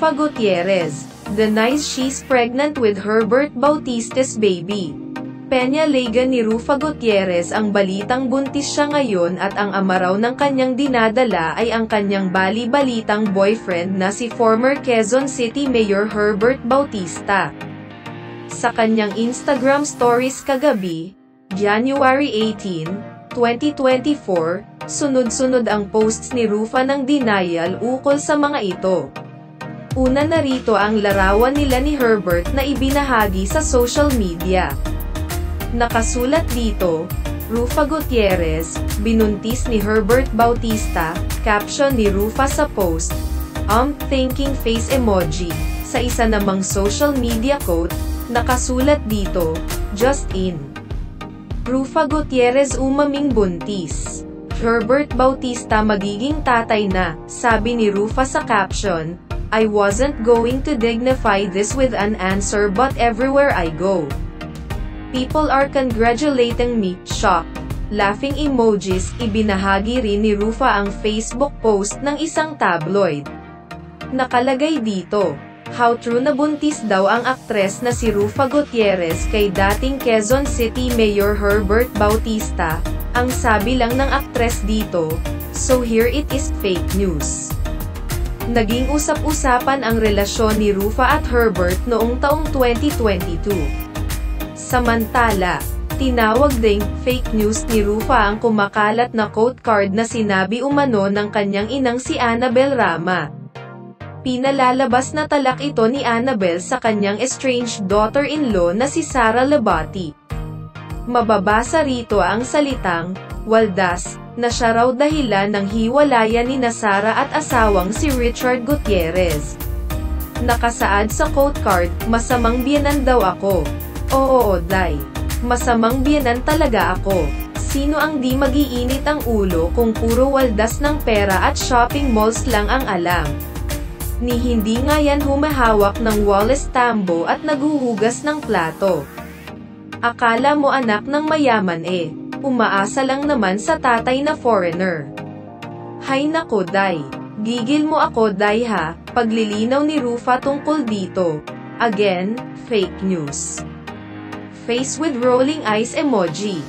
Rufa Gutierrez denies she's pregnant with Herbert Bautista's baby. Peña-lagan ni Rufa Gutierrez ang balitang buntis siya ngayon at ang ama raw ng kanyang dinadala ay ang kanyang bali-balitang boyfriend na si former Quezon City Mayor Herbert Bautista. Sa kanyang Instagram stories kagabi, January 18, 2024, sunod-sunod ang posts ni Rufa ng denial ukol sa mga ito. Una na rito ang larawan nila ni Herbert na ibinahagi sa social media. Nakasulat dito, Rufa Gutierrez, binuntis ni Herbert Bautista, caption ni Rufa sa post, thinking face emoji. Sa isa namang social media quote, nakasulat dito, just in. Rufa Gutierrez umaming buntis. Herbert Bautista magiging tatay na, sabi ni Rufa sa caption, I wasn't going to dignify this with an answer but everywhere I go, people are congratulating me, shock. Laughing emojis, ibinahagi rin ni Rufa ang Facebook post ng isang tabloid. Nakalagay dito, how true na buntis daw ang aktres na si Rufa Gutierrez kay dating Quezon City Mayor Herbert Bautista. Ang sabi lang ng aktres dito, so here it is fake news. Naging usap-usapan ang relasyon ni Rufa at Herbert noong taong 2022. Samantala, tinawag ding fake news ni Rufa ang kumakalat na quote card na sinabi umano ng kanyang inang si Annabel Rama. Pinalalabas na talak ito ni Annabel sa kanyang estranged daughter-in-law na si Sara Labati. Mababasa rito ang salitang, waldas, na siya raw dahilan ng hiwalayan ni Sara at asawang si Richard Gutierrez. Nakasaad sa quote card, masamang biyenan daw ako. Oo, day. Masamang biyenan talaga ako. Sino ang di mag-iinit ang ulo kung puro waldas ng pera at shopping malls lang ang alam? Ni hindi nga yan humahawak ng Wallace Tambo at naguhugas ng plato. Akala mo anak ng mayaman umaasa lang naman sa tatay na foreigner. Hay nako day. Gigil mo ako day ha, paglilinaw ni Rufa tungkol dito. Again, fake news. Face with rolling eyes emoji.